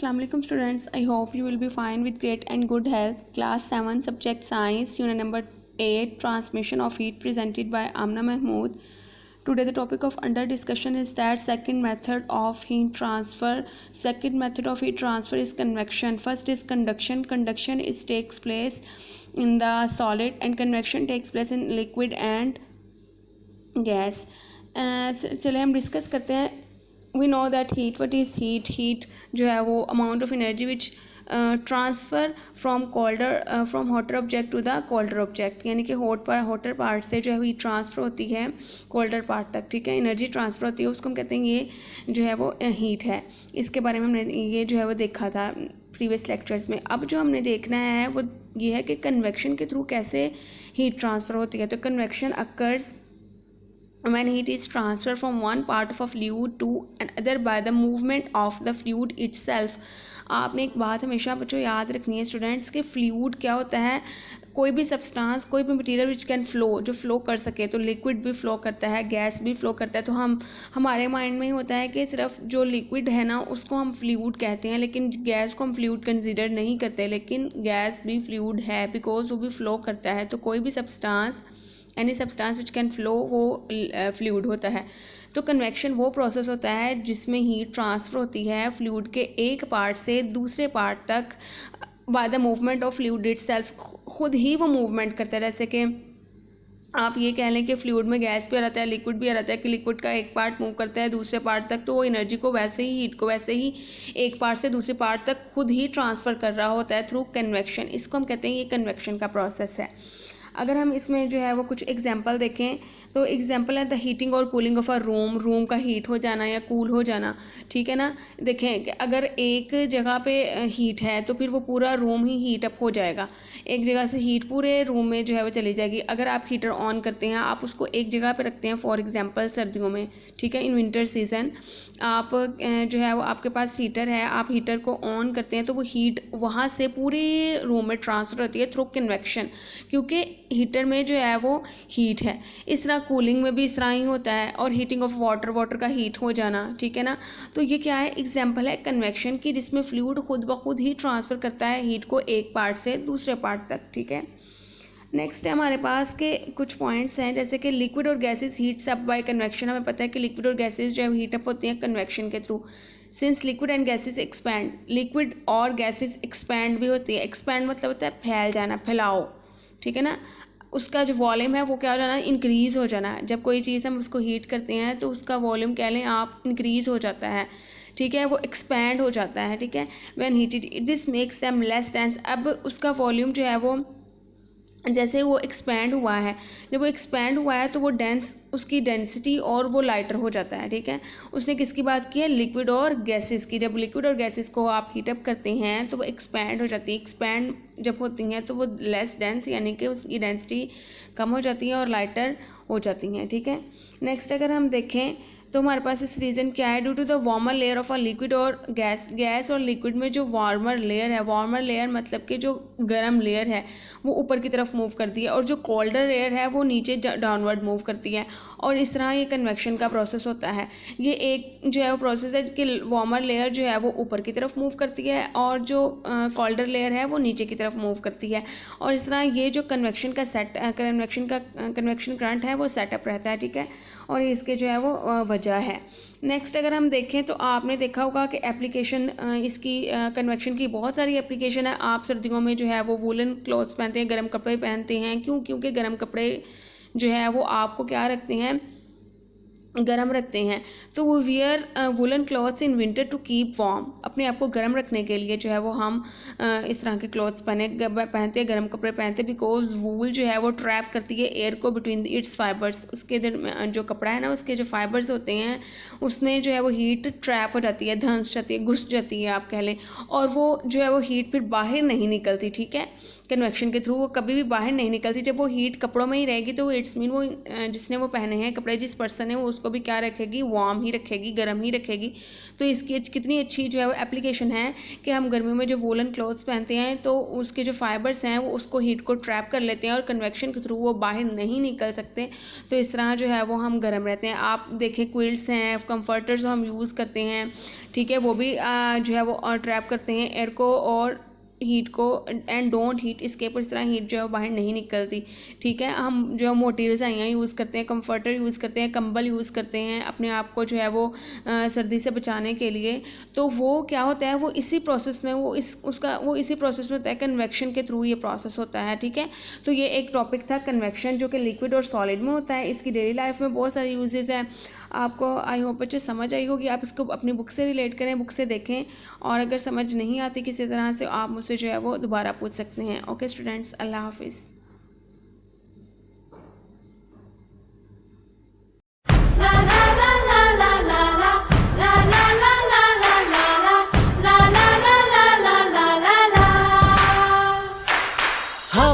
Assalamu alaikum students. I hope you will be fine with great and good health. Class 7 subject science unit number 8 transmission of heat presented by Amna Mahmood. Today the topic of under discussion is that second method of heat transfer. Second method of heat transfer is convection. First is conduction. Conduction is takes place in the solid and convection takes place in liquid and gas. चले हम discuss करते हैं. We know that heat what is heat. Heat जो है वो amount of energy which transfer from hotter object to the colder object, यानी कि hotter part से जो है हीट ट्रांसफ़र होती है कोल्डर पार्ट तक. ठीक है, एनर्जी ट्रांसफ़र होती है, उसको हम कहते हैं ये जो है वो हीट है. इसके बारे में हमने ये जो है वो देखा था प्रीवियस लेक्चर्स में. अब जो हमने देखना है वो ये है कि कन्वेक्शन के थ्रू कैसे हीट ट्रांसफ़र होती है. तो convection occurs when heat is transferred from one part of a fluid to another by the movement of the fluid itself. आपने एक बात हमेशा बच्चों याद रखनी है स्टूडेंट्स कि फ्लूइड क्या होता है. कोई भी सब्सटेंस, कोई भी मटेरियल विच कैन फ्लो, जो फ्लो कर सके. तो लिक्विड भी फ्लो करता है, गैस भी फ्लो करता है. तो हमारे माइंड में ही होता है कि सिर्फ जो लिक्विड है ना उसको हम फ्लूइड कहते हैं, लेकिन गैस को हम फ्लूइड कंसिडर नहीं करते. लेकिन गैस भी फ्लूइड है बिकॉज वो भी फ्लो करता है. तो कोई भी substance, any substance which can flow, वो फ्लूइड होता है. तो कन्वेक्शन वो प्रोसेस होता है जिसमें हीट ट्रांसफ़र होती है फ्लूइड के एक पार्ट से दूसरे पार्ट तक by the movement of fluid itself. खुद ही वो मूवमेंट करता है. जैसे कि आप ये कह लें कि फ्लूइड में गैस भी आ रहता है, लिक्विड भी आ रहता है, कि लिक्विड का एक पार्ट मूव करता है दूसरे पार्ट तक, तो वो एनर्जी को वैसे ही, हीट को वैसे ही एक पार्ट से दूसरे पार्ट तक खुद ही ट्रांसफ़र कर रहा होता है थ्रू कन्वेक्शन. इसको हम कहते हैं ये कन्वेक्शन का प्रोसेस है. अगर हम इसमें जो है वो कुछ एग्जांपल देखें तो एग्जांपल है द हीटिंग और कूलिंग ऑफ अ रूम का हीट हो जाना या कूल हो जाना. ठीक है ना. देखें कि अगर एक जगह पे हीट है तो फिर वो पूरा रूम ही हीट अप हो जाएगा. एक जगह से हीट पूरे रूम में जो है वो चली जाएगी. अगर आप हीटर ऑन करते हैं, आप उसको एक जगह पे रखते हैं, फॉर एग्जांपल सर्दियों में, ठीक है, इन विंटर सीजन आप जो है वो आपके पास हीटर है, आप हीटर को ऑन करते हैं तो वो हीट वहाँ से पूरे रूम में ट्रांसफ़र होती है थ्रू कन्वेक्शन, क्योंकि हीटर में जो है वो हीट है. इस तरह कूलिंग में भी इस तरह ही होता है. और हीटिंग ऑफ वाटर का हीट हो जाना. ठीक है ना. तो ये क्या है, एग्जांपल है कन्वेक्शन की, जिसमें फ्लूइड खुद ब खुद ही ट्रांसफ़र करता है हीट को एक पार्ट से दूसरे पार्ट तक. ठीक है. नेक्स्ट है हमारे पास के कुछ पॉइंट्स हैं, जैसे कि लिक्विड और gases heats up by convection. हमें पता है कि लिक्विड और गैसेस जो है हीट अप होती हैं कन्वेक्शन के through. Since liquid and gases expand, liquid और गैसेस एक्सपैंड भी होती है. एक्सपैंड मतलब होता है फैल जाना, फैलाओ. ठीक है ना. उसका जो वॉल्यूम है वो क्या हो जाना, इंक्रीज़ हो जाना है. जब कोई चीज़ हम उसको हीट करते हैं तो उसका वॉल्यूम कह लें आप इंक्रीज़ हो जाता है. ठीक है, वो एक्सपैंड हो जाता है. ठीक है. When heated this makes them less dense. अब उसका वॉल्यूम जो है वो जैसे वो एक्सपैंड हुआ है, जब वो एक्सपैंड हुआ है तो वो उसकी डेंसिटी और वो लाइटर हो जाता है. ठीक है. उसने किसकी बात की है, लिक्विड और गैसेस की. जब लिक्विड और गैसेस को आप हीटअप करते हैं तो वो एक्सपैंड हो जाती है. एक्सपैंड जब होती हैं तो वो लेस डेंस, यानी कि उसकी डेंसिटी कम हो जाती है और लाइटर हो जाती हैं. ठीक है. नेक्स्ट अगर हम देखें तो हमारे पास इस रीज़न क्या है, due to the warmer layer of a liquid और गैस और लिक्विड में जो वार्मर लेयर है, वार्मर लेयर मतलब कि जो गर्म लेयर है वो ऊपर की तरफ मूव करती है, और जो कोल्डर लेयर है वो नीचे डाउनवर्ड मूव करती है. और इस तरह ये कन्वेक्शन का प्रोसेस होता है. ये एक जो है वो प्रोसेस है कि वार्मर लेयर जो है वो ऊपर की तरफ मूव करती है और जो कोल्डर लेयर है वो नीचे की तरफ मूव करती है. और इस तरह ये जो कन्वेक्शन करंट है वो सेटअप रहता है. ठीक है. और इसके जो है वो वजह है. नेक्स्ट अगर हम देखें तो आपने देखा होगा कि एप्लीकेशन इसकी कन्वेक्शन की बहुत सारी एप्लीकेशन है. आप सर्दियों में जो है वो वूलन क्लॉथ्स पहनते हैं, गर्म कपड़े पहनते हैं. क्योंकि गर्म कपड़े जो है वो आपको क्या रखते हैं, गर्म रखते हैं. तो वो wear woollen clothes in winter to keep warm. अपने आप को गर्म रखने के लिए जो है वो हम इस तरह के क्लॉथ्स पहनते हैं, गर्म कपड़े पहनते हैं. बिकॉज वूल जो है वो ट्रैप करती है एयर को बिटवीन इट्स फाइबर्स. उसके जो कपड़ा है ना, उसके जो फाइबर्स होते हैं उसमें जो है वो हीट ट्रैप हो जाती है, धंस जाती है, घुस जाती है आप कह लें. और वो जो है वो हीट फिर बाहर नहीं निकलती. ठीक है. कन्वेक्शन के थ्रू वो कभी भी बाहर नहीं निकलती. जब वो हीट कपड़ों में ही रहेगी तो इट्स मीन वो जिसने वो पहने हैं कपड़े, जिस पर्सन ने वो उसको उसको भी क्या रखेगी, वार्म ही रखेगी, गर्म ही रखेगी। तो इसकी कितनी अच्छी जो है वो एप्लीकेशन है कि हम गर्मियों में जो वूलन क्लॉथ्स पहनते हैं तो उसके जो फाइबर्स हैं वो उसको हीट को ट्रैप कर लेते हैं और कन्वेक्शन के थ्रू वो बाहर नहीं निकल सकते। तो इस तरह जो है वो हम गर्म रहते हैं। आप देखें क्विल्ट्स हैं, कंफर्टर्स जो हम यूज़ करते हैं, ठीक है, वो भी जो है वो ट्रैप करते हैं एयर को और हीट को, एंड डोंट हीट इसकेप। इस तरह हीट जो है बाहर नहीं निकलती, ठीक है। हम जो मोटी रज़ाइयाँ यूज़ करते हैं, कंफर्टर यूज़ करते हैं, कंबल यूज़ करते हैं अपने आप को जो है वो सर्दी से बचाने के लिए। तो वो क्या होता है, वो इसी प्रोसेस में वो इसी प्रोसेस में होता है, कन्वेक्शन के थ्रू ये प्रोसेस होता है, ठीक है। तो ये एक टॉपिक था कन्वेक्शन, जो कि लिक्विड और सॉलिड में होता है। इसकी डेली लाइफ में बहुत सारे यूजेस हैं। आपको आई होप बच्चे समझ आई होगी। आप इसको अपनी बुक से रिलेट करें, बुक से देखें, और अगर समझ नहीं आती किसी तरह से आप मुझसे जो है वो दोबारा पूछ सकते हैं। ओके स्टूडेंट्स, अल्लाह हाफिज़।